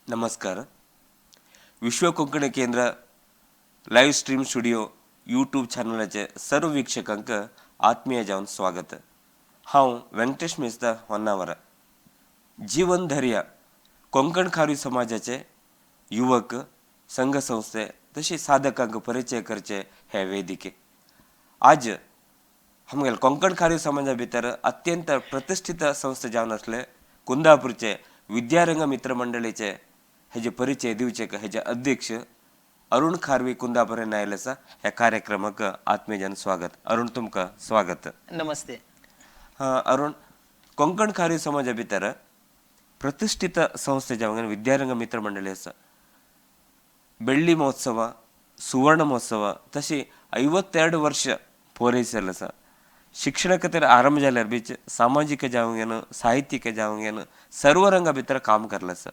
नमस्कार. विश्व कोंकणी केंद्र लाईव्ह स्ट्रीम स्टुडिओ यूट्यूब चॅनलाचे सर्व वीक्षकांक आत्मीय जावन स्वागत. हांव व्यंकटेश मेस्ता होन्नावर. जीवन धैर्य कोंकण खारवी समाजाचे युवक संघ संस्थे तशी साधकांक परिचय करचे हे वेदिके. आज आमगेल कोंकण खारवी समाजा भितर अत्यंत प्रतिष्ठित संस्था जावन असले कुंदापूरचे विद्यारंग मित्र मंडळीचे हेजे परिचय दिवचे हेजे अध्यक्ष अरुण खारवी कुंदापूर आयल आसा. ह्या कार्यक्रमाक आत्मीयजन स्वागत. अरुण तुमका स्वागत. नमस्ते. अरुण, कोंकण खारवी समाजा भितर प्रतिष्ठित संस्थे जावन विद्यारंग मित्र मंडळी आसा. ಬೆಳ್ಳಿ ಮಹೋತ್ಸವ, ಸುವರ್ಣ ಮಹೋತ್ಸವ तशी 52 वर्ष ಪೂರೈಸಲ್ आसा. शिक्षण खातीर आरंभ जाल्यार बीच सामाजिक जावं घेन साहित्यिक जावं घेन सर्व रंगा भितर काम करलें आसा.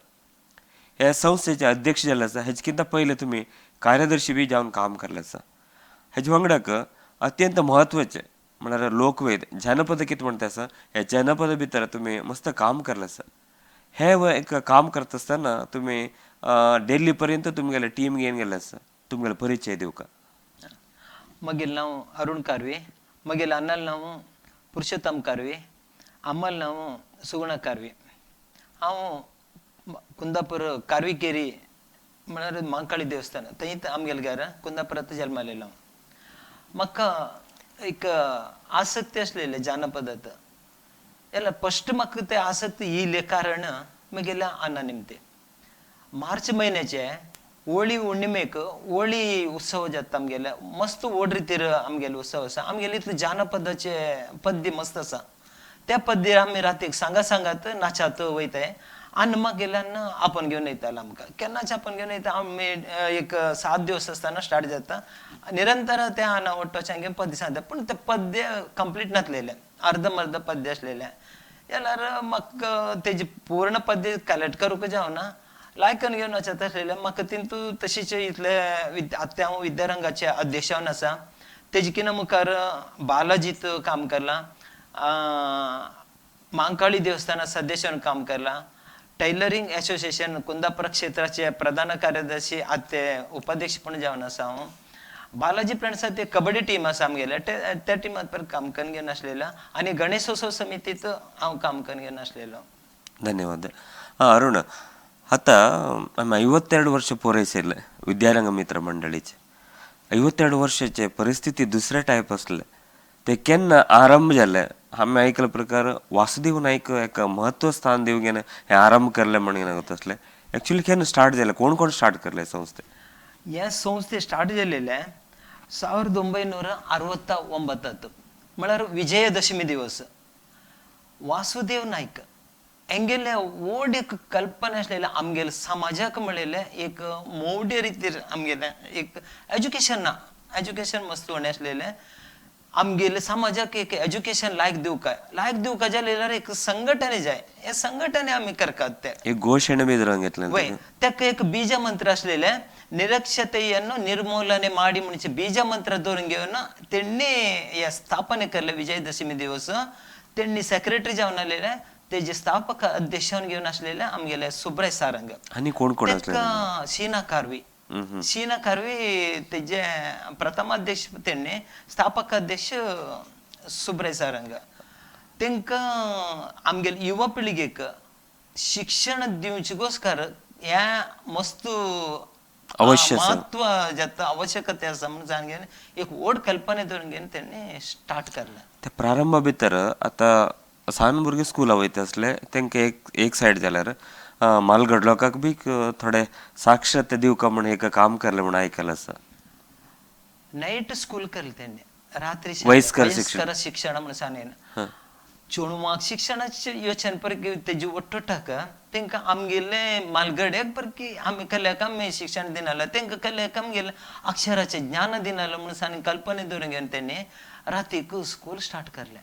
ह्या संस्थेचे अध्यक्ष जाल्ले आसा. हेजे किंता पयले तुमी कार्यदर्शी बी जावन काम करलें आसा. हेजे वांगडाक अत्यंत म्हत्वाचे म्हळ्यार लोकवेद जनपद कितें म्हणटा आसा ह्या जनपद भितर तुमी मस्त काम करलें आसा. हे एक काम करता आसतना तुमी दिल्ली पर्यंत तुमगेले टीम घेवन गेल्ले आसा. तुमगेलो परिचय दिवका. मगेल नाव अरुण कारवे, मगेल अन्नल नाव पुरुषोत्तम कारवे, अम्मल नाव सुगुण कारवे. हांव कुंदापूर कारवी केरी म्हळ्यार मांकाळी देवस्थान थंय आमगेले घर कुंदापुरांत जल्मलेलो. म्हाका एक आसक्ती आसलेले जानपदांत. ಎಲ್ಲ ಫಸ್ಟ್ मग ते आसक्ती येयले कारण मगेल्या अन्न निमते मार्च महिन्याचे होळी हुण्ಣಿमेक होळी उत्सव जाता आमगेले मस्त व्हड रितीर आमगेले उत्सव आसा. आमगेले इतले जानपदाचे पद्य मस्त आसा. त्या पद्यार आमी रातीक सांगात नाचात वयताय आनी मागेल्यान आपण घेवन येतालो आमकां. केन्नाच आपण घेवन येता आमी एक 7 दिवस आसतना स्टार्ट जाता. निरंतर त्या आना वट्टोच्यान घेवन पद्य सांगता. पूण ते पद्य कंप्लीट नासलेले, अर्धमर्ध पद्य आसलेले. जाल्यार म्हाका तेजी पूर्ण पद्य कलेक्ट करूंक जावना. लायकन घेवन वचत आसलेले. म्हाका तितू तशीच इतले आतां हांव विद्यारंगाचे अध्यक्षान आसा. तेजे किना मुखार बालाजीत काम करला, मांकाळी देवस्थानात सदस्यान काम करला, टेलरिंग एसोसिएशन कुंदापुर क्षेत्राचे प्रधान कार्यदर्शी आते उपाध्यक्ष पण जावन आसा हांव. बालाजी फ्रेंड्सात एक कबड्डी टीम आसा आमगेले त्या टिमात पण काम करून घेवन आसलेलो आनी गणेशोत्सव समितीत हांव काम करून घेवन आसलेलो. ಧನ್ಯವಾದ. अरुण, आता 52 वर्ष ಪೂರೈಸಿಲ್ಲ विद्यारंग मित्र मंडळीचे. 52 वर्षाचे परिस्थिती दुसऱ्या टाईप असले ते केन्ना आरंभ जाले. आम्ही ऐकल्या प्रकार वासुदेव नाईक एक महत्व स्थान देऊ घेणं हे आरंभ करले म्हणून होत असले. ऍक्च्युली केन्ना स्टार्ट झाले, कोण कोण स्टार्ट करले संस्थे? ह्या संस्थे स्टार्ट जालेले 1969 म्हळ्यार विजयादशमी दिवस. वासुदेव नाईक हेंगेले व्हड एक कल्पना आसलेले आमगेले समाजाक म्हणलेले एक मोवडे रितीर आमगेले एक एज्युकेशन मस्त होणे आसलेले. आमगेले समाजाक एक एज्युकेशन लायक दिवका जाल्यार एक संघटने जाय. हे संघटने आमी करतात. ते एक घोषणे बी घेतले. ताका एक बीज मंत्र आसलेले निरक्षतेಯನ್ನು ನಿರ್ಮೂಲನೆ ಮಾಡಿ म्हणजे बीज मंत्र धरून घेऊन त्यांनी या स्थापने करले. विजयदशमी दिवस त्यांनी सेक्रेटरी जावन आलेले. तेजे स्थापक अध्यक्षान घेऊन असलेले आमगेले सुब्राय सारंग आणि कोण कोण असले? शीना कारवी तेजे प्रथम अध्यक्ष त्यांनी स्थापक अध्यक्ष सुब्राय सारंग. तेंका आमगेले युवा पिळगेक शिक्षण दिवचेगोस्कर ह्या मस्त महत्व जाता आवश्यकता आसा म्हणून जाण घेवन एक व्हड कल्पने धरून घेवन त्यांनी स्टार्ट करला. ते प्रारंभ भितर आता सान भुरगे स्कूला वयता असले तेंका एक सायड जाल्यार मालगड लोकांक बी थोडे साक्षरते दिवका म्हणून एक काम करले म्हणून ऐकलं आसा. नाईट स्कूल करले त्यांनी रात्री वयस्कर शिक्षण म्हणून सांगेन. चेडवांक शिक्षणाचे योजना परकी तेजी ಒಟ್ಟೊಟ್ಟಾಕ तेंका आमगेले मालगड्याक परकी आमी कल्याक आमी शिक्षण दिनाला तेंका कल्याक आमगेले अक्षराचे ज्ञान दिनाला म्हणून सांग कल्पने धरून घेवन त्यांनी रातीक स्कूल स्टार्ट करले.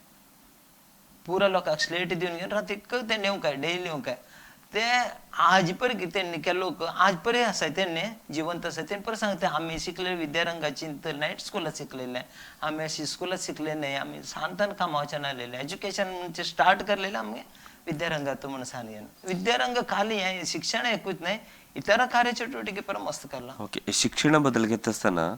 पुरा लोकांक स्लेट दिवन घेवन रातीक ते नेवकाय डेली नेवकाय. ते आज परकी त्यांनी के लोक आज पर्यंत आसा त्यांनी जिवंत आसा तेंनी परत सांगता आम्ही शिकले विद्यारंगाची नाईट स्कूलात शिकलेले आम्ही अशी स्कूलात शिकले नाही आम्ही सांगतान कामावच्यान आलेले एज्युकेशन म्हणजे स्टार्ट करलेले आम्ही विद्यारंगात म्हणून सांगेन. विद्यारंग खाली शिक्षण एकूच नाही इतर कार्यचटुवटिके पण मस्त करला. ओके, शिक्षणाबद्दल घेत असताना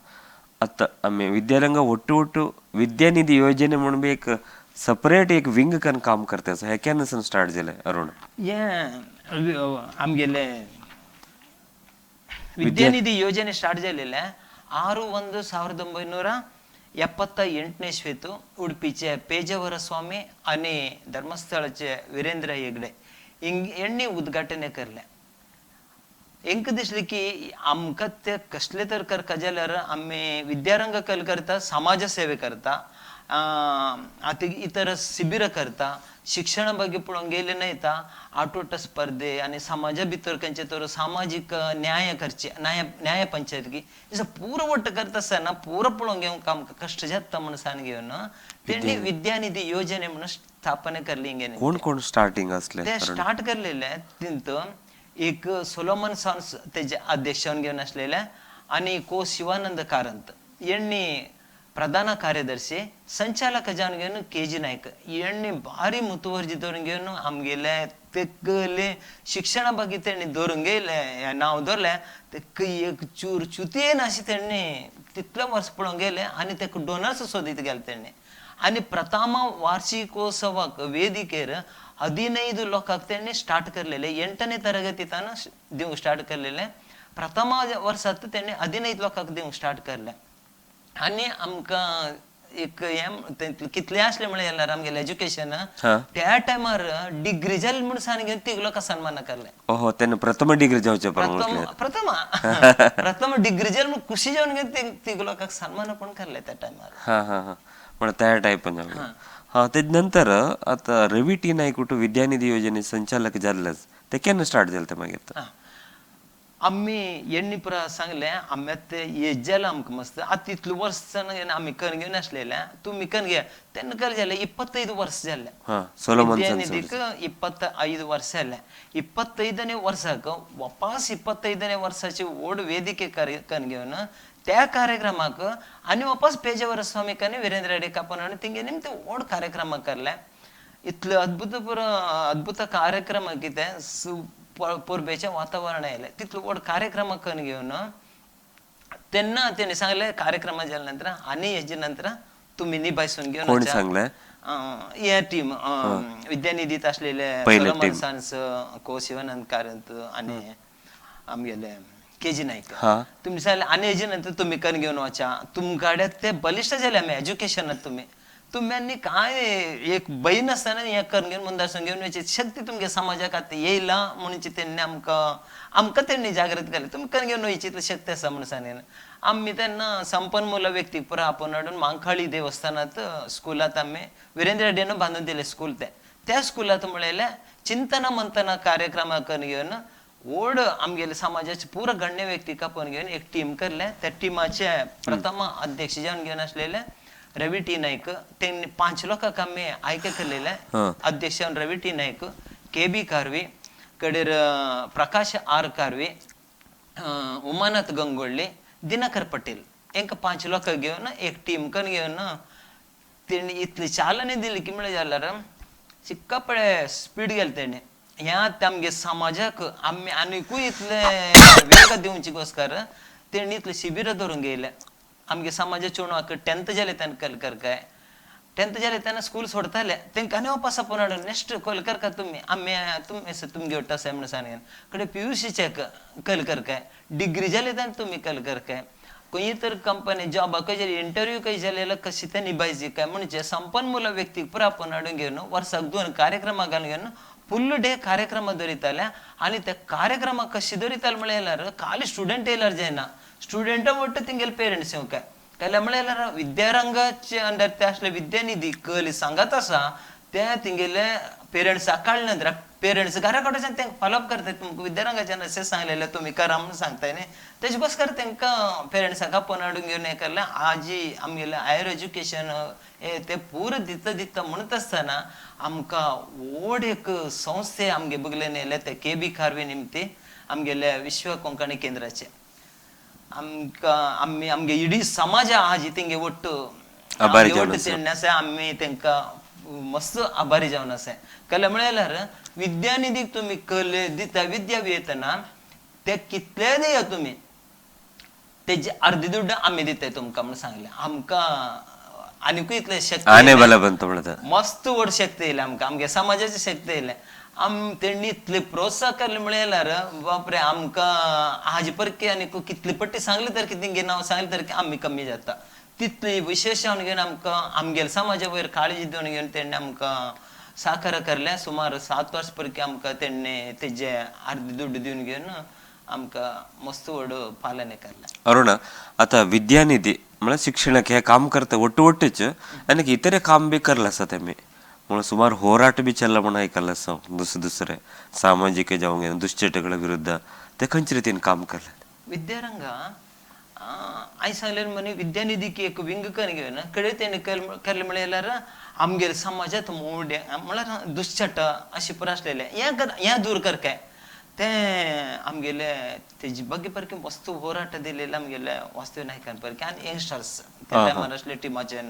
आता आम्ही विद्यारंग ಒಟ್ಟು विद्यानिधी योजने म्हणून बी एक सेपरेट एक विंग कन काम करते हे केन्नासून स्टार्ट झालंय अरुण? ये आमगेले ವಿದ್ಯಾನಿಧಿ ಯೋಜನೆ ಸ್ಟಾರ್ಟ್ झालेला 6/1/1978 इस्वीत उडपीचे पेजावर स्वामी आणि धर्मस्थळचे वीरेंद्र हेगडे यांनी उद्घाटन करले. ಎಂಕ दिसले की आमका ते कसले तर करता जाल्यार आम्ही विद्यारंग कल करता, समाज सेवे करता, आता इतर शिबिर करता, शिक्षण ಬಗ್ಗೆ पळून गेले नाही ता आटोट स्पर्धे आणि समाजा भितर कंचे तर सामाजिक न्याय करचे न्याय पंचायत की असं पूर्ण वट करत असताना पूर्ण पळून घेऊन काम कष्ट जात म्हणून सांग घेऊन त्यांनी विद्यानिधी योजने म्हणून स्थापने करली. कोण कोण स्टार्टिंग असले ते स्टार्ट करलेले तिंत एक सोलोमन सॉन्स त्याचे अध्यक्ष घेऊन असलेल्या आणि को शिवानंद कारंत यांनी प्रधान कार्यदर्शी, संचालक जाऊन घेऊन के.जी. नाईक यांनी भारी मुतुवर्जी धरून घेऊन आमगेले ते शिक्षणा बाकी त्यांनी धरून गेले नाव धरले ते एक चूर चुतीन अशी त्यांनी तितलं वर्ष पळून गेले आणि ते डोनर्स शोधित गेले त्यांनी. आणि प्रथम वार्षिकोत्सवाक ವೇದಿಕೆರ 15 लोकांक त्यांनी स्टार्ट करलेले 8ನೇ ತರಗತಿತನ देऊ स्टार्ट करलेले. प्रथम वर्षात त्यांनी 15 लोकांक देऊ स्टार्ट करले. आणि आमका एक कितले असले म्हणे याला आमगेले एज्युकेशन त्या टायमार डिग्री जाल म्हणून सांगेन ती लोक सन्मान करले. ओहो, त्यांना प्रथम डिग्री जावचे प्रथम डिग्री जाल म्हणून खुशी जाऊन घेऊन ती लोक सन्मान पण करले त्या टायमार. हा हा हा, म्हणजे त्या टाईप हा. त्यानंतर आता रवी टी नाईक कुठं विद्यानिधी योजने संचालक झालेच ते केव्हा स्टार्ट झालं ते मागे? आम्ही यांनी पुरा सांगले आम्ही ते येजाला आमक मस्त आता इतलं वर्ष आम्ही कण घेऊन असलेल्या तुम्ही कण घ्या त्यांना कर झाले 25 वर्ष झाले. ವಿದ್ಯಾನಿಧಿಗೆ 25 ವರ್ಷ ಅಲ್ಲ 25ನೇ ವರ್ಷಕ್ಕೆ ವಾಪಸ್ 25ನೇ ವರ್ಷಾची ओढ वेदिके कण घेऊन त्या कार्यक्रमाक आणि वापस पेजावर स्वामी कने वीरेंद्र रेड्डी कापन तिंगे निमते ओढ कार्यक्रम करला. इतलं अद्भुत कार्यक्रम किते पूर्वेच्या वातावरण आहे तिथलं ओढ कार्यक्रम कण घेऊन त्यांनी सांगले कार्यक्रम झाल्यानंतर आणि याच्यानंतर तुम्ही निभासून घेऊन कोण सांगले? या टीम विद्यानिधीत असलेले सोलोमन सॉन्स, को शिवानंद कारंत आणि आमगेले के.जी. नाईक तुम्ही सांगले आणि याच्यानंतर तुम्ही कण घेऊन वाचा तुमच्याकडे ते बलिष्ठ झाले आम्ही एज्युकेशनात तुम्ही काय एक बहीण असताना या कण घेऊन मुंदासून घेऊन याची शक्ती तुमच्या समाजात आता येईल म्हणून त्यांनी आमका त्यांनी जागृत केलं तुम्ही कण घेऊन यायची शक्ती असं म्हणून सांगेन. आम्ही त्यांना संपन्मूल व्यक्ती पुरा आपण अडून मांखाळी देवस्थानात स्कूलात आम्ही वीरेंद्र रेड्डीनं बांधून दिले स्कूल त्या स्कूलात मिळाल्या चिंतन मंथन कार्यक्रम कण घेऊन ओढ आमगेले समाजाचे पूर्ण गण्य व्यक्ती कापून घेऊन एक टीम करल्या. त्या टीमाचे प्रथम अध्यक्ष जाऊन घेऊन असलेले रवी टी नाईक त्यांनी 5 लोकांक आम्ही आಯ್ಕೆ केलेले. अध्यक्ष रवी टी नाईक, के.बी. कारवी, कडेर प्रकाश आर कारवी, उमानाथ गंगोळी, दिनकर पटेल यांक 5 लोक घेऊन एक टीम कन घेऊन त्यांनी इतली चालने दिली की मिळे जाल्यार सिक्कापळे स्पीड गेले त्यांनी ह्या आमगे समाजाक आम्ही आनीकूय इतले वेग देऊची गोस्कर त्यांनी इतले शिबिर धरून गेले. आमगे समाजा चोणवाक 10th झाले त्यांना कलकर काय 10th झाले त्यांना स्कूल सोडताले त्यांना आणि वापस आपण नेक्स्ट कलकर का तुम्ही आम्ही तुम्ही घेवटा साहेब म्हणून सांगेन कडे PUC चेक कलकर काय डिग्री झाले त्यांना तुम्ही कलकर काय कोणी तर कंपनी जॉब काही इंटरव्ह्यू काही झालेला कशी त्या निभायची काय म्हणजे संपन्मूल व्यक्ती पुरा आपण अडून घेऊन वर्षाक 2 कार्यक्रम घालून घेऊन फुल डे कार्यक्रम दొರಿತಾಲೆ आणि त्या कार्यक्रम कशी दొರಿತಾल मिळेलार खाली स्टुडंट येलार जायना स्टुडंट ಒಟ್ಟು ತಿಂಗೆल पेरेंट्स येऊ काय त्याला मिळेलार विद्यारंगाचे अंडर त्या असले विद्यानिधी कली सांगत असा त्या तिंगेले पेरेंट्स काढ नंतर पेरेंट्स घराकडे ते फॉलोअप करतात तुमक विद्यारंगाच्या नसे सांगलेलं तुम्ही करा म्हणून सांगताय ने त्याच्याबसकर त्यांका पेरेंट्स आपण अडून घेऊन हे करला आजी आमगेला हायर एज्युकेशन ते पूर्ण दित म्हणत असताना आमका ओढ एक संस्थे आमगे बघले नेले ते के.बी. खारवे निमित्ते आमगेल्या विश्व कोंकणी केंद्राचे आमका आमगे इडी समाज आजी तेंगे ಒಟ್ಟು तेन्नासे आम्ही त्यांका मस्त आभारी जाऊन असे कला मिळाल्यार विद्यानिधी तुम्ही कले दिता विद्या वेतना ते कितले दिया तुम्ही तेजी अर्धी दुड्ड आम्ही दिताय तुमका म्हणून सांगले आमका आनीकूय इतले शक्ती आने येयले. बला बनतो म्हणतात. मस्त व्हड शक्ती येयले आमकां आमगे समाजाची शक्ती येयले तेणी इतले प्रोत्साह केले म्हळ्यार बापरे आमकां हाजे परकी आनी कितली पट्टी सांगली तर कितें नांव सांगलें तर आमी कमी जाता तितली विशेषण घेवन आमकां आमगेल्या समाजा वयर काळजी दिवन घेवन तेणी आमकां साकार करले सुमार 7 वर्स परकी आमकां तेणी तेजे अर्धी दुड्ड दिवन घेवन आमकां मस्त व्हड पालने केलें. अरुण आता विद्यानिधी म्हणजे शिक्षणाक हे काम करता ಒಟ್ಟುच आणि इतरे काम बी करला असता तेमी म्हणून सुमार ಹೋರಾಟ बी चल्ला म्हणून ऐकलं असं दुसरे सामाजिक जावं दुश्चटಗಳ विरुद्ध ते खंयच्या रितीन काम करले. विद्यारंग आई सांगले म्हणे विद्यानिधी की एक विंग करून घेऊन कडे त्याने केले म्हळ्यार आमगेर समाजात मोडे म्हळ्यार दुश्चट अशी पुरा असलेले या दूर कर काय ते आमगेले तेजी बगे परके मस्त ಹೋರಾಟ दिलेले आमगेले वास्तव नायकान परके आणि यंगस्टर्स त्या टायमार असले टिमाचे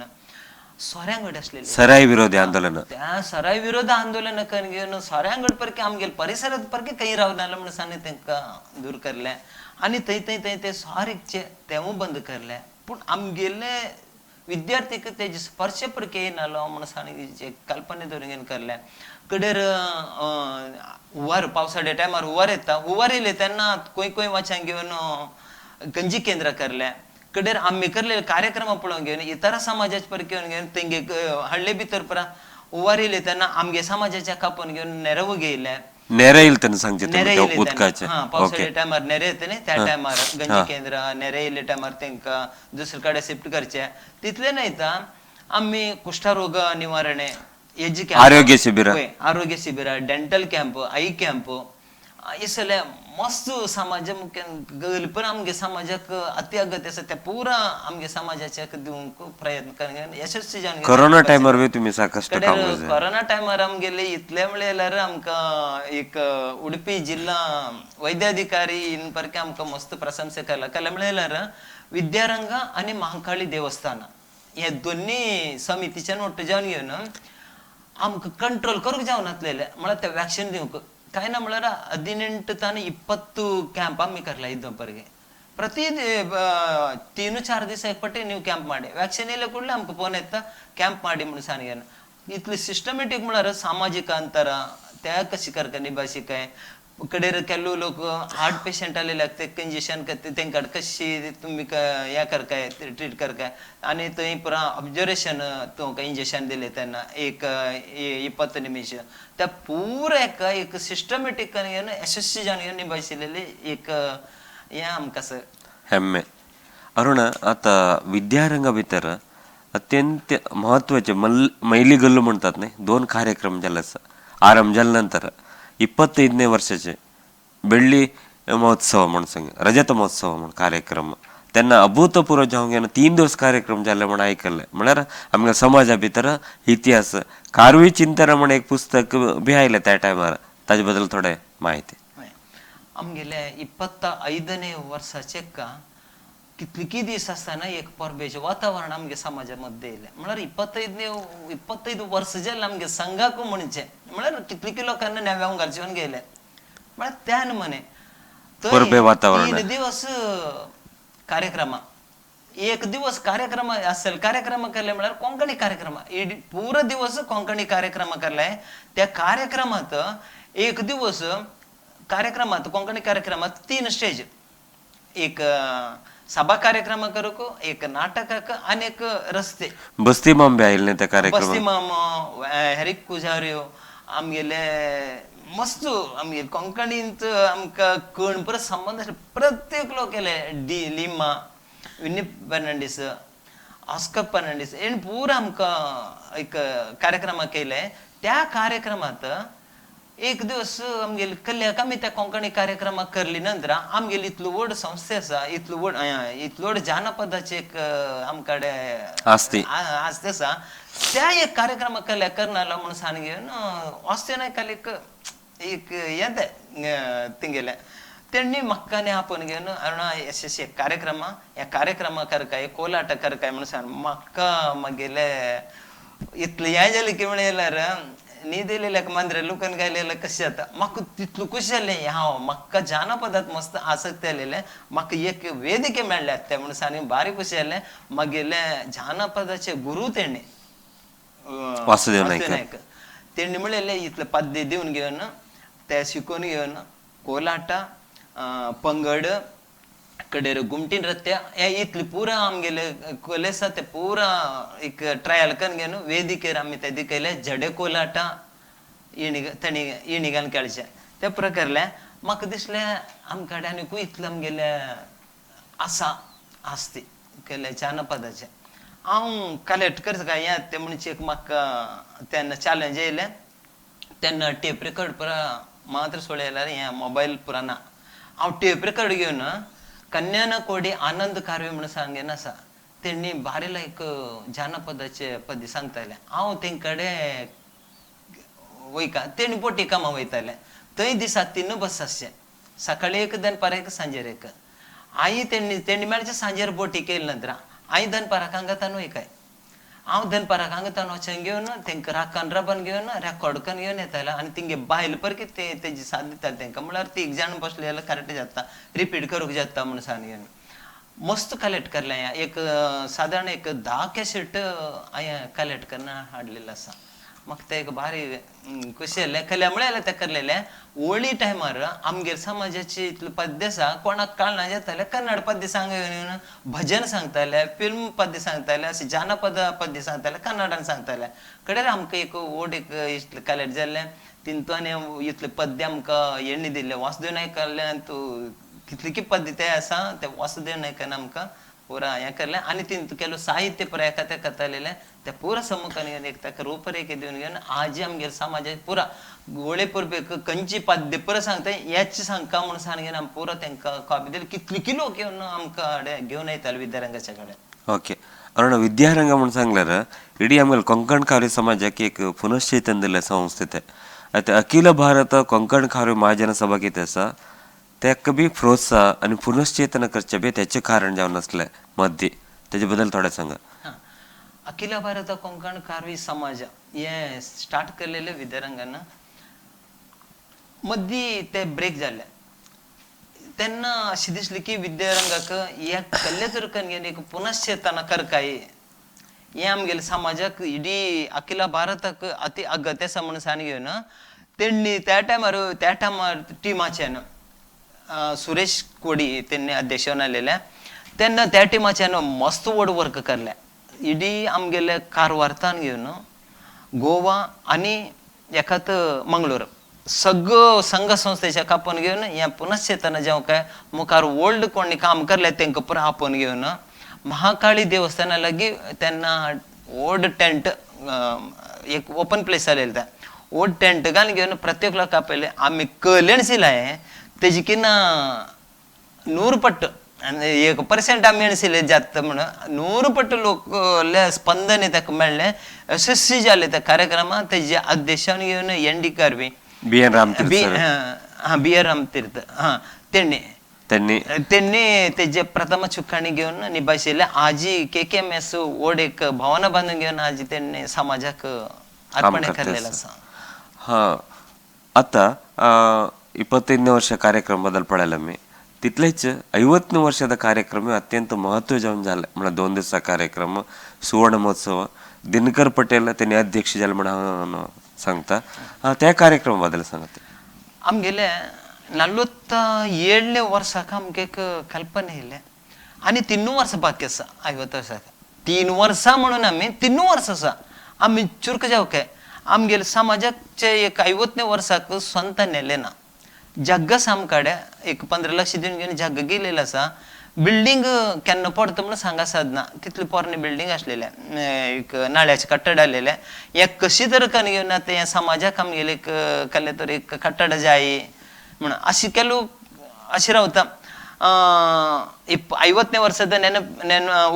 सोऱ्यांगड असलेले सराई विरोधी आंदोलन त्या सराई विरोध आंदोलन करून घेऊन सोऱ्यांगड परके आमगेल परिसरात परके काही रावना म्हणून सांगले तांकां दूर करले आणि थंय थंय थंय ते सारीकचे तेवू बंद करले पूण आमगेले विद्यार्थीक तेजे स्पर्श परके येयनालो म्हणून सांगले कल्पने धरून घेवन करले कडेर हुंवार पावसाळ्या टायमार हुंवार येता हुंवार येयले तेन्ना खंय खंय वाच्यान घेवन गंजी केंद्र करले कडेर आमी करले कार्यक्रम पळोवन घेवन इतर समाजाचे परके घेवन तेंगे हळ्ळे भितर पुरा हुंवार येयले तेन्ना आमगे समाजाच्या कापून घेवन नेरव घेयले नेरे येईल त्यांना सांगचे उदकाचे पावसाळ्या टायमार नेरे येते न्ही त्या टायमार गंजी केंद्र नेरे येयले टायमार तेंकां दुसरे कडेन शिफ्ट करचे तितले न्हयता आमी कुष्ठरोग निवारणे आरोग्य शिबिर आरोग्य शिबिर डेंटल कॅम्प आई कॅम्प हे सगळे मस्त समाज मुख्य पण आमगे समाजाक अति अगत्य आसा त्या पुरा आमगे समाजाच्या दिवंक प्रयत्न करन यशस्वी जावन कोरोना टायमार बी तुम्ही साकष्ट काम केले. कोरोना टायमार आमगेले इतले म्हळ्यार आमकां एक उडपी जिल्हा वैद्याधिकारी इन परके आमकां मस्त प्रशंसा केला म्हळ्यार विद्यारंग आनी महाकाळी देवस्थान हे दोन्ही समितीच्यान ಒಟ್ಟು जावन घेवन आमकां कंट्रोल करूंक जावन नासलेले म्हळ्यार ते वॅक्सिन दिवंक काय ना म्हळ्यार 18 ತಾನು 20 ಕ್ಯಾಂಪ್ ಆಮಿ ಕರ್ಲ ಇದ್ದೊಬ್ಬರಿಗೆ ಪ್ರತಿ 3-4 ದಿವಸ एकपट्टी ನೀವು ಕ್ಯಾಂಪ್ ಮಾಡಿ ವ್ಯಾಕ್ಸಿನ್ ಇಲ್ಲ ಕೂಡಲೇ ಆಮಕ ಫೋನ್ ಎತ್ತ ಕ್ಯಾಂಪ್ ಮಾಡಿ म्हणून सांगेन इतली सिस्टमॅटिक म्हळ्यार सामाजिक अंतर त्या कशी करका निभाशी काय कडेर केल्लो लोक हार्ट पेशंट आलेले लागते इंजेक्शन करते तेंकां कशी तुम्ही या करकाय ट्रीट करकाय आणि थंय पुरा ऑब्जर्वेशन तुमकां इंजेक्शन दिले तेन्ना एक 20 निमिष त्या पुरा एक सिस्टमॅटिक यशस्वी जावन निभाशिल्लेली एक हे आमकां ಹೆಮ್ಮೆ. अरुण आता विद्यारंगा भितर अत्यंत महत्वाचे मैलीगल्लू म्हणतात नाही 2 कार्यक्रम झाले आरंभ झाल्यानंतर 25ನೇ वर्षाचे ಬೆಳ್ಳಿ महोत्सव म्हणून सांग रजत महोत्सव म्हणून कार्यक्रम त्यांना अभूतपूर्व जावंक 3 दिवस कार्यक्रम झाले म्हणून ऐकले म्हळ्यार आमच्या समाजा भितर इतिहास कारवी चिंतन म्हणून एक पुस्तक बी आयले त्या टायमार ताजे बद्दल थोडे माहिती आमगेले 25ನೇ वर्षाचे का कितली दीस असताना एक परबेचे वातावरण आमगे समाजामध्ये येयले म्हळ्यार 25 वर्ष जाले आमगे संघाक म्हणचे म्हळ्यार कितली लोकांना नव्यान घरचेवन गेले म्हळ्यार त्यान म्हणे परबे वातावरण 3 दिवस कार्यक्रम एक दिवस कार्यक्रम असेल कार्यक्रम केले म्हळ्यार कोंकणी कार्यक्रम पूरा दिवस कोंकणी कार्यक्रम केले त्या कार्यक्रमात एक दिवस कार्यक्रमात कोंकणी कार्यक्रमात 3 स्टेज एक सभा कार्यक्रम करूक एक नाटक आणि एक रस्ते बस्ती माम बी आयले त्या कार्यक्रम बस्ती माम हरिक पुजाऱ्यो आमगेले मस्त आमगे कोंकणींत आमकां कणभर संबंध प्रत्येक लोक केले डी लिमा विनी फर्नांडीस ऑस्कर फर्नांडीस हे पुरा आमकां एक कार्यक्रम केले त्या कार्यक्रमात एक दिवस आमगेली कल्याक आमी त्या कोंकणी कार्यक्रमाक करली नंतर आमगेली इतलो व्हड संस्थे आसा इतलो व्हड जानपदाचे एक आमकडे आस्ते आसा त्या एक कार्यक्रम केल्या करनालो म्हणून सांगेन वास्तव नायकालीक एक येते तिंगेले तेणी म्हाकाने आपण घेवन अरुणा यशस्वी कार्यक्रम ह्या कार्यक्रमा करकाय कोलाट करकाय म्हणून सांग म्हाका मागेले इतले हें जालें की म्हळ्यार नी दिलेल्या मंदिर लोकांनी गायलेलं कशें जाता म्हाका तितलो खुशी जालें हांव म्हाका जानपदांत मस्त आसक्ती आलेलें म्हाका एक वेदिके मेळ्ळ्या ते म्हणून सांगून भारी खुशी जालें मागेले जानपदाचे गुरु तेणे वासुदेव नाईक तेणी म्हणलेले इतले पद्य दिवन घेवन ते शिकून घेवन कोलाटा पंगड कडेर घुमटी नृत्य हे इतली पुरा आमगेले कोलेसा ते पुरा एक ट्रायल करून घेवन वेदिकेर आमी ते दिकयले झडे कोलाटा इणिगान खेळचे ते प्रकारले म्हाका दिसलें आमकडे आनीकूय इतलें आमगेले आस्ती केले जानपदाचे हांव कलेक्ट करता काय या ते म्हणचे एक म्हाका तेन्ना चॅलेंज येयलें तेन्ना टेप रेकॉर्ड पुरा मात्र सोडयल्यार हें मोबायल पुरा ना हांव टेप रेकॉर्ड घेवन कन्यान कोडी आनंद कारवे म्हणून सांगेन आसा तेणी बारीला एक जानपदाचे पद्य सांगताले हांव तेंकडे वयका तेणी पोटी कामा वयताले थंय दिसा 3 बस आसचे सकाळी एक दनपार एक सांजेर एक आई तेणी मेळचे सांजेर बोटी केली नंतर आई दनपाराक हांगातान वयकाय हांव दनपाराक हांगातान वचून घेवन तेंकां राखण रबन घेवन रेकॉर्ड करून घेवन येताले आनी तेंगे बायल पर कितें तेजी साथ दिताले तेंकां म्हळ्यार ती एक जाण बसले जाल्यार करेक्ट जाता रिपीट करूंक जाता म्हणून सांगून घेवन मस्त कलेक्ट करलें हांवें एक सादारण एक 10 कॅसेट हांवें कलेक्ट करून हाडलेलो आसा म्हाका ते एक भारी खुशी जालें केल्या म्हळ्यार ते करलेलें होळी टायमार आमगेर समाजाची इतलें पद्य आसा कोणाक कळना जातालें कन्नड पद्य सांगून भजन सांगताले फिल्म पद्य सांगताले अशें जानपद पद्य सांगताले कन्नडान सांगताले कडेन आमकां एक व्हड एक इतलें कलेक्ट जाल्लें तितून इतलें पद्य आमकां हेणी दिल्लें वासुदेव नायक कडल्यान तूं कितले की पद्य ते आसा ते वासुदेव नायकान आमकां पुरा हें करलें आनी तितून केलो साहित्य पुरा एका ते करतालेलें ते पुरा समुखान घेवन एक ताका रुपरेखे दिवन घेवन आज आमगेर समाजाक पुरा गोळे पुरबेक खंयची पद्य पुरा सांगता हेच सांगता म्हणून सांगून आमी पुरा तेंकां कॉपी दिली कितले किलो घेवन आमकां घेवन येताले विद्यारंगाचे कडेन ओके अरुण विद्यारंग म्हणून सांगल्यार इडी आमगेल कोंकण कार्य समाजाक एक पुनश्चेतन दिल्ले संस्थे ते आता अखिल भारत कोंकण कार्य महाजन सभा कितें आसा तेका बी प्रोत्साह आणि पुनश्चेतन करचे बी त्याचे कारण जावन आसले मध्य त्याचे बद्दल थोडे सांगा अखिल भारत कोंकण कार्वी समाज हे स्टार्ट केलेले विद्यारंगान मध्य ते ब्रेक जाले तेन्ना अशें दिसलें की विद्यारंगाक हे कसले तरी करून एक पुनश्चेतन करकाय हे आमगेले समाजाक इडी अखिल भारताक अति अगत्य आसा म्हणून सांगून घेवन तेणी त्या टायमार टिमाच्यान सुरेश कोडी त्यांनी अध्यक्ष आलेल्या तेन्ना त्या टिमाच्यान मस्त व्हड वर्क करले इडी आमगेले कारवारतान घेवन गोवा आनी एकात मंगळूर सगळो संघ संस्थेच्या कापून घेवन हे पुनश्चेतन जेव काय मुखार ओल्ड कोणी काम करले तेंकां पुरा आपोवन घेवन महाकाळी देवस्थाना लागीं तेन्ना व्हड टेंट एक ओपन प्लेस जालेले त्या व्हड टेंट घालून घेवन प्रत्येक लोक आपयले आमी कलेणसिला तेजी किन्ना 100 पट्ट आनी 1% आमी एणसिले जाता म्हणून 100 पट्ट लोक स्पंदन ताका मेळ्ळें यशस्वी जाले त्या कार्यक्रमांत तेजे अध्यक्षान घेवन एन.डी. कारवी बी एन रामतीर्थ त्यांनी तेजे प्रथम चुकाणी घेवन निभाशिल्ले आजी KKMS व्हड एक भवना बांदून घेवन आजी त्यांनी समाजाक अर्पण केलेलं आसा हा आता 25ನೇ ವರ್ಷ ಕಾರ್ಯಕ್ರಮ ಬದಲು ಪಡೆಯಲ್ಲ ಮೇ तितलेच 50ನೇ ವರ್ಷದ ಕಾರ್ಯಕ್ರಮ ಅತ್ಯಂತ ಮಹತ್ವ जावन झाले म्हणजे 2 दिवसा कार्यक्रम सुवर्ण महोत्सव दिनकर पटेल त्यांनी अध्यक्ष झाले म्हणून सांगता त्या कार्यक्रमाबद्दल सांगते आमगेले 47ನೇ ವರ್ಷಕ್ಕೆ आमगे एक कल्पना येयले आणि 3 वर्ष बाकी आसा 50 वर्साक 3 वर्ष म्हणून आमी 3 वर्ष आसा आमी चुरक जाव काय आमगेले समाजाचे एक 50ನೇ वर्साक स्ವಂತ नेले ना जग्ग सामकाडे एक 15 लाख दिवन घेवन जग्ग गेलेलं आसा बिल्डिंग केन्ना पडता म्हणून सांगा साधना तितली पोरणी बिल्डिंग आसलेले एक नाळ्याचे कट्टड आलेले हे कशी तर करून घेवन आता हे समाजाक आमगेले एक कसले तरी एक कट्टड जाय म्हणून अशी केलो अशी रावता 50ನೇ ವರ್ಷದ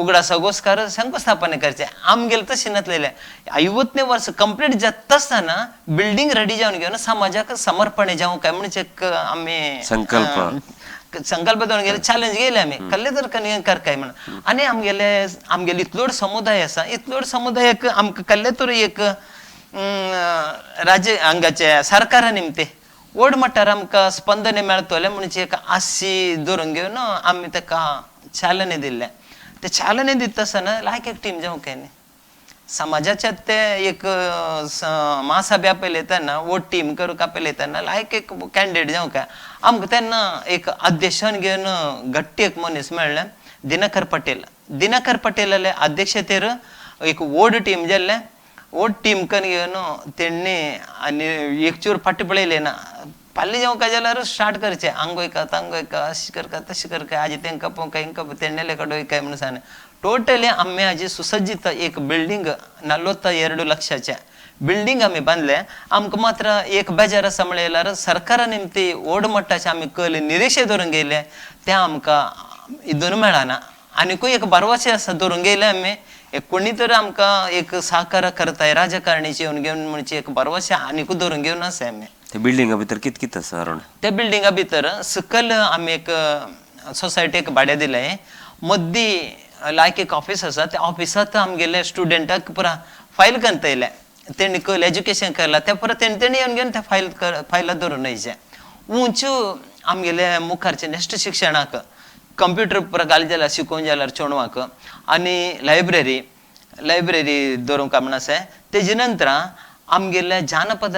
उगडासाಗೋस्कर शंकुस्थापने करचे आमगेले तशें नासलेले 50ನೇ वर्ष कंप्लीट जाता आसतना बिल्डिंग रेडी जावन घेवन समाजाक समर्पण जावं काय म्हणजे आमी संकल्प जावन गेले चॅलेंज गेले आमी कसले तर कर काय म्हणून आणि आमगेले इतलोड समुदाय आसा इतलोड समुदायाक आमकां कसले तरी एक राज्य हांगाचे सरकारा निमते ओड मट्टार आमकां स्पंदने मेळतले म्हणजे एक आशी धरून घेवन आमी ताका चालने दिल्ले ते चालने दिता आसतना लायक एक टीम जावं काय न्ही समाजाच्या ते एक महासभा पळयतना वो टीम करूंक पळयतना लायक एक कॅन्डिडेट जावं काय आमकां तेन्ना एक अध्यक्षान घेवन घट्ट एक मनीस मेळ्ळे दिनकर पटेलाले अध्यक्षतेर एक वोड टीम जाल्ले वोड टीम कन घेवन तेणी आनी एक चूर फाटी पळयले ना फाल्यां जावं काय जाल्यार स्टार्ट करचें हांगोय का तांगोय का अशें करका तशें करका आजी तेंकां पोवका हिंका तेणेले कडोय काय म्हणून सांग टोटली आम्ही आजी सुसज्जित एक बिल्डिंग 42 ಲಕ್ಷ बिल्डिंग आम्ही बांधले आमकां मात्र एक बेजार आसा म्हळ्यार सरकारा निमती ओड मट्टाचे आमी कल निरेशे धरून गेले ते आमकां हितून मेळना आनीकूय एक भरवशे आसा धरून गेले आमी एक कोणी तरी आमकां एक सहकार करताय राजकारणीचे येवन घेवन म्हणजे एक भरवशे आनीकूय धरून घेवन आसा आमी ते बिल्डिंगा भितर कित आसा अरुण त्या बिल्डिंगा भितर सकल आमी एक सोसायटीक भाड्या दिलें मद्दी लायक एक ऑफिस आसा त्या ऑफिसात आमगेले स्टुडंटाक पुरा फायल करता येयले तेणी कल एज्युकेशन केला त्या परत तेणी येवन घेवन त्या फायला धरून येयचे उंच आमगेले मुखारचे नेक्स्ट शिक्षणाक कंप्युटर पुरा घाली जाल्यार शिकोवन जाल्यार चेडवाक आनी लायब्ररी धरूंक म्हण आसा तेजे नंतर आमगेले जानपद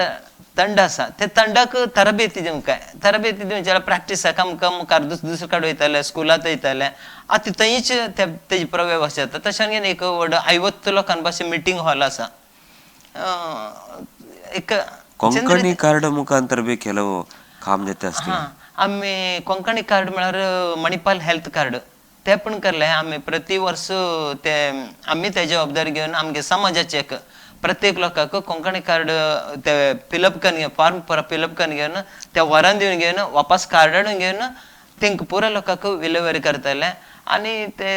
ತಂಡ आसा ते ತಂಡाक तरबेती दिवंक काय तरबेती दिवचे प्रॅक्टिसाक आमकां मुखार दुसरे कडेन वयताले स्कुलात वयताले आतां थंयच तेजी प्रवेश जाता तशें घेवन एक व्हड 50 लोकां भाशेन मिटींग हॉल आसा एक कोंकणी कार्ड मुखांतर बी ಕೆಲವು काम जाता असतील आमी कोंकणी कार्ड म्हळ्यार मणिपाल हेल्थ कार्ड ते पण करले आमी प्रति वर्स ते आमी ते जबाबदारी घेवन आमगे समाजाचे एक प्रत्येक लोकांक कोंकणी कार्ड ते फिलअप करून फॉर्म फिलअप करून घेवन त्या वरान दिवन घेवन वापस कार्ड हाडून घेवन तेंकां पुरा लोकांक विलेवारी करताले आनी ते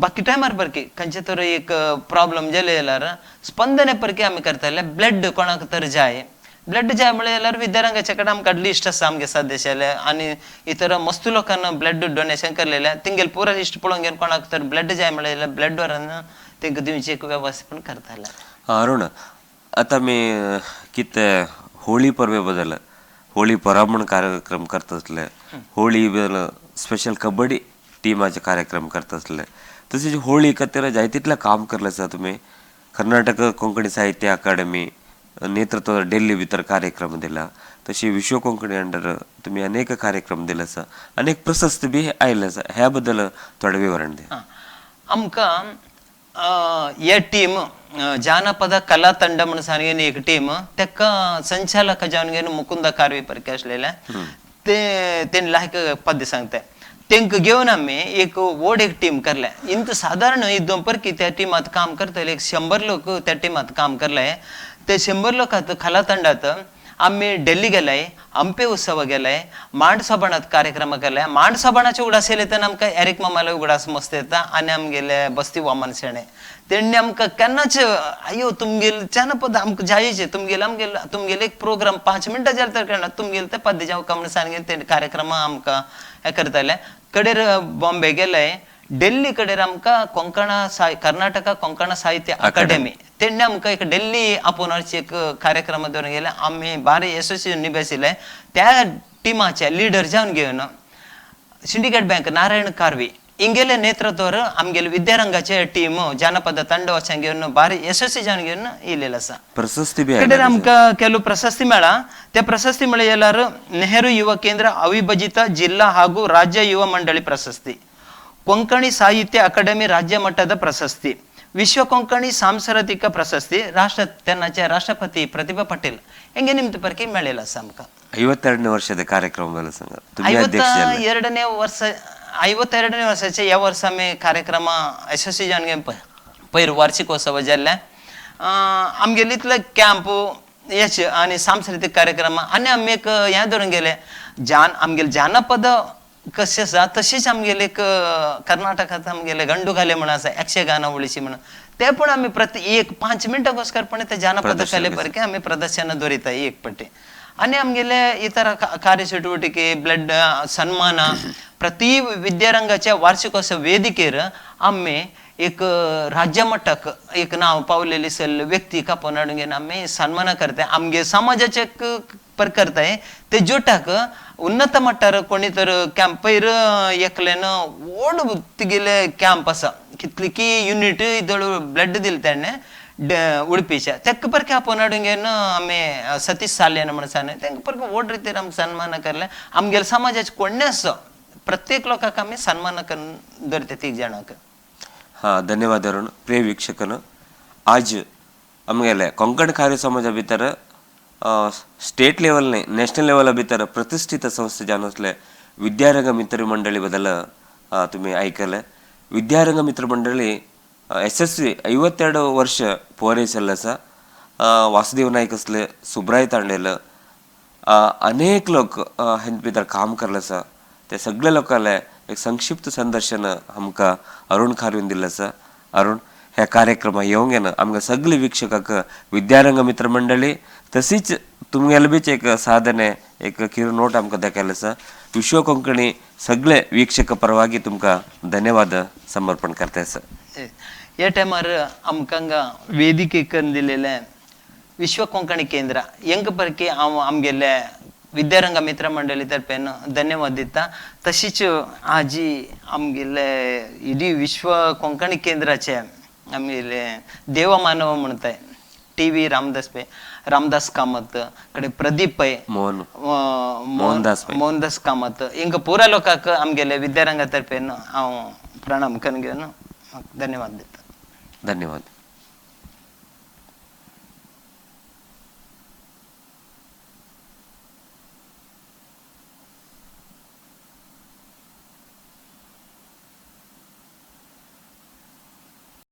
बाकी टायमार परकी खंयचे तरी एक प्रॉब्लम जाले जाल्यार स्पंदने परकी आमी करताले ब्लड कोणाक तर जाय ब्लड जाय म्हळ्यार विद्यारंगाचे कडेन आमकां लिस्ट आसा आमगे सदस्याले आनी इतर मस्त लोकांना ब्लड डोनेशन केलेले तेंगेले पुरा लिस्ट पळोवन घेवन कोणाक तर ब्लड जाय म्हळ्यार ब्लड व्हरून तेंकां दिवची एक वेवस्था पण करताले अरुण आता मी कित होळी पर्वे बद्दल होळी परामण कार्यक्रम करत असले होळी बद्दल स्पेशल कबड्डी टीमाचे कार्यक्रम करत असले तसेच होळी खातीर जायतीतले काम करले आसा तुमी कर्नाटक कोंकणी साहित्य अकादमी नेतृत्व दिल्ली भितर कार्यक्रम दिला तशी विश्व कोंकणी अंडर तुम्ही अनेक कार्यक्रम दिले आसा अनेक प्रशस्ती बी आयले आसा ह्या बद्दल थोडें विवरण द्या आमकां ये टीम जानपद कला ತಂಡ म्हणून सांगेन एक टीम तेका संचालक जावन घेवन मुकुंद कारवी परके आसलेले ते लायक पद्य सांगता तेंकां घेवन आमी एक व्हड एक टीम करले इंत साधारण दोन परकी त्या टीमात काम करतले एक 100 लोक त्या टीमात काम करले ते 100 लोकात कला ತಂಡात आम्ही दिल्ली गेलाय हंपी उत्सव गेलाय मांड सभानात कार्यक्रम केलाय मांड सभानाचे उगडास येले तेन्ना आमकां एरिक मामाले उगडास मस्त येता आनी आमगेले बस्ती वामन शेणे तेणी आमकां केन्नाच अयो तुमगेले जानपद आमकां जायचे तुमगेले एक प्रोग्राम 5 मिनटां जाले तर केन्ना तुमगेले ते पद्य जावं का म्हणून सांगेन ते कार्यक्रम आमकां हे करताले कडेर बॉम्बे गेलाय दिल्ली कडेर आमकां कर्नाटका कोंकण साहित्य अकादमी तेणी आमकां एक दिल्ली आपोवनाची एक कार्यक्रम दवरून गेले आमी भारी यशस्वी निभयसिल्ले त्या टिमाचे लिडर जावन घेवन सिंडिकेट बँक नारायण कारवी हिंगेले नेतृत्वावर आमगेले विद्यारंगाचे टीम जानपद ತಂಡ वचून घेवन भारी यशस्वी जावन घेवन येयलेलो आसा प्रशस्ती बी कडेर आमकां ಕೆಲವು ಪ್ರಶಸ್ತಿ मेळ्ळा त्या ಪ್ರಶಸ್ತಿ म्हळ्यार नेहरू युवा केंद्र अविभजित जिल्हा ಹಾಗೂ राज्य युवा मंडळी प्रशस्ती ಕೊಂಕಣಿ ಸಾಹಿತ್ಯ ಅಕಾಡೆಮಿ ರಾಜ್ಯ ಮಟ್ಟದ ಪ್ರಶಸ್ತಿ ವಿಶ್ವ ಕೊಂಕಣಿ ಸಾಂಸ್ಕೃತಿಕ ಪ್ರಶಸ್ತಿ ತೆನ್ನचे ರಾಷ್ಟ್ರಪತಿ ಪ್ರತಿಭಾ ಪಟೇಲ್ ಹೆಂಗೆ ನಿಮ್ದು ಪರಕೆ ಮೇಳೆಲ್ಲ ಸಾಮಕ 52ನೇ ವರ್ಷದ ಕಾರ್ಯಕ್ರಮದಲ್ಲಿ ಸಂಘ तुम्ही अध्यक्ष 52ನೇ ವರ್ಷ 52ನೇ ವರ್ಷाचे या वर्ष आम्ही कार्यक्रम यशस्वी जावन घेवन पयर वार्षिकोत्सव जाल्ले आमगेले इतले कॅम्प याचे आणि सांस्कृतिक कार्यक्रम आणि आम्ही एक ह्या धरून गेले आमगेले जानपद कशें आसा तशेंच आमगेले एक कर्नाटकात आमगेले गंडू घाले म्हणून आसा यक्षगान उडीशी म्हणून ते पण आम्ही प्रति एक 5 मिनटां गोस्करपणे ते जानपद कले परके आम्ही प्रदर्शन दवरिता एक पट्टी आणि आमगेले इतर कार्यचटुवटिके ब्लड सन्मान प्रति विद्यारंगाच्या वार्षिकोत्सव वेदिकेर आम्ही एक राज्य मट्टाक एक नाव पावलेली सल व्यक्ती कापून हाडून आम्ही सन्मान करताय आमगे समाजाचे पर करताय ते जोटाक उन्नत मट्टार कोणी तर कॅम्पयर एकल्यान ओड तिगेले कॅम्प आसा कितली की युनिट इदळ ब्लड दिले ताणे उडपीच्या तेका परके आपण हाडून आम्ही सतीश सालेन म्हणून सांग तेंका परके ओड रितीर आमकां सन्मान करले आमगेले समाजाचे कोण्णे आसा प्रत्येक लोकांक आम्ही सन्मान करून धरते तीग जाणांक हां धन्यवाद अरुण प्रिय वीक्षकन आज आमगेले कोंकण कार्य समाजा भितर स्टेट लेवलने नॅशनल लेवला भितर प्रतिष्ठित संस्थे जावन असले विद्यारंग मित्र मंडळी बद्दल तुम्ही ऐकले विद्यारंग मित्र मंडळी यशस्वी 52 वर्ष पूरैसल्ल आसा वासुदेव नाईक असले सुब्राय तांडेल अनेक लोक हेंच भितर काम करले आसा ते सगळे लोकांले एक संक्षिप्त संदर्शन आमकां अरुण खारवीन दिल्लें आसा अरुण ह्या कार्यक्रमाक येवंक येना आमकां सगळे वीक्षकाक विद्यारंग मित्र मंडळी तशीच तुमगेले बीच एक साधने एक किरू नोट आमकां दाखयलें आसा विश्व कोंकणी सगळे वीक्षक परवागी तुमकां धन्यवाद समर्पण करता आसा ह्या टायमार आमकां वेदिके करून दिलेले विश्व कोंकणी केंद्र हेंका परकी हांव आमगेले विद्यारंग मित्र मंडळी तर्फेन धन्यवाद दिता तशीच आजी आमगेले इडी विश्व कोंकणी केंद्राचे आमगेले देवमानव म्हणताय टी.व्ही. रामदास कामत कडे प्रदीप पै मोहनदास कामत हिंगा पुरा लोकांक आमगेले विद्यारंगा तर्फेन हांव प्रणाम करून घेवन धन्यवाद दिता धन्यवाद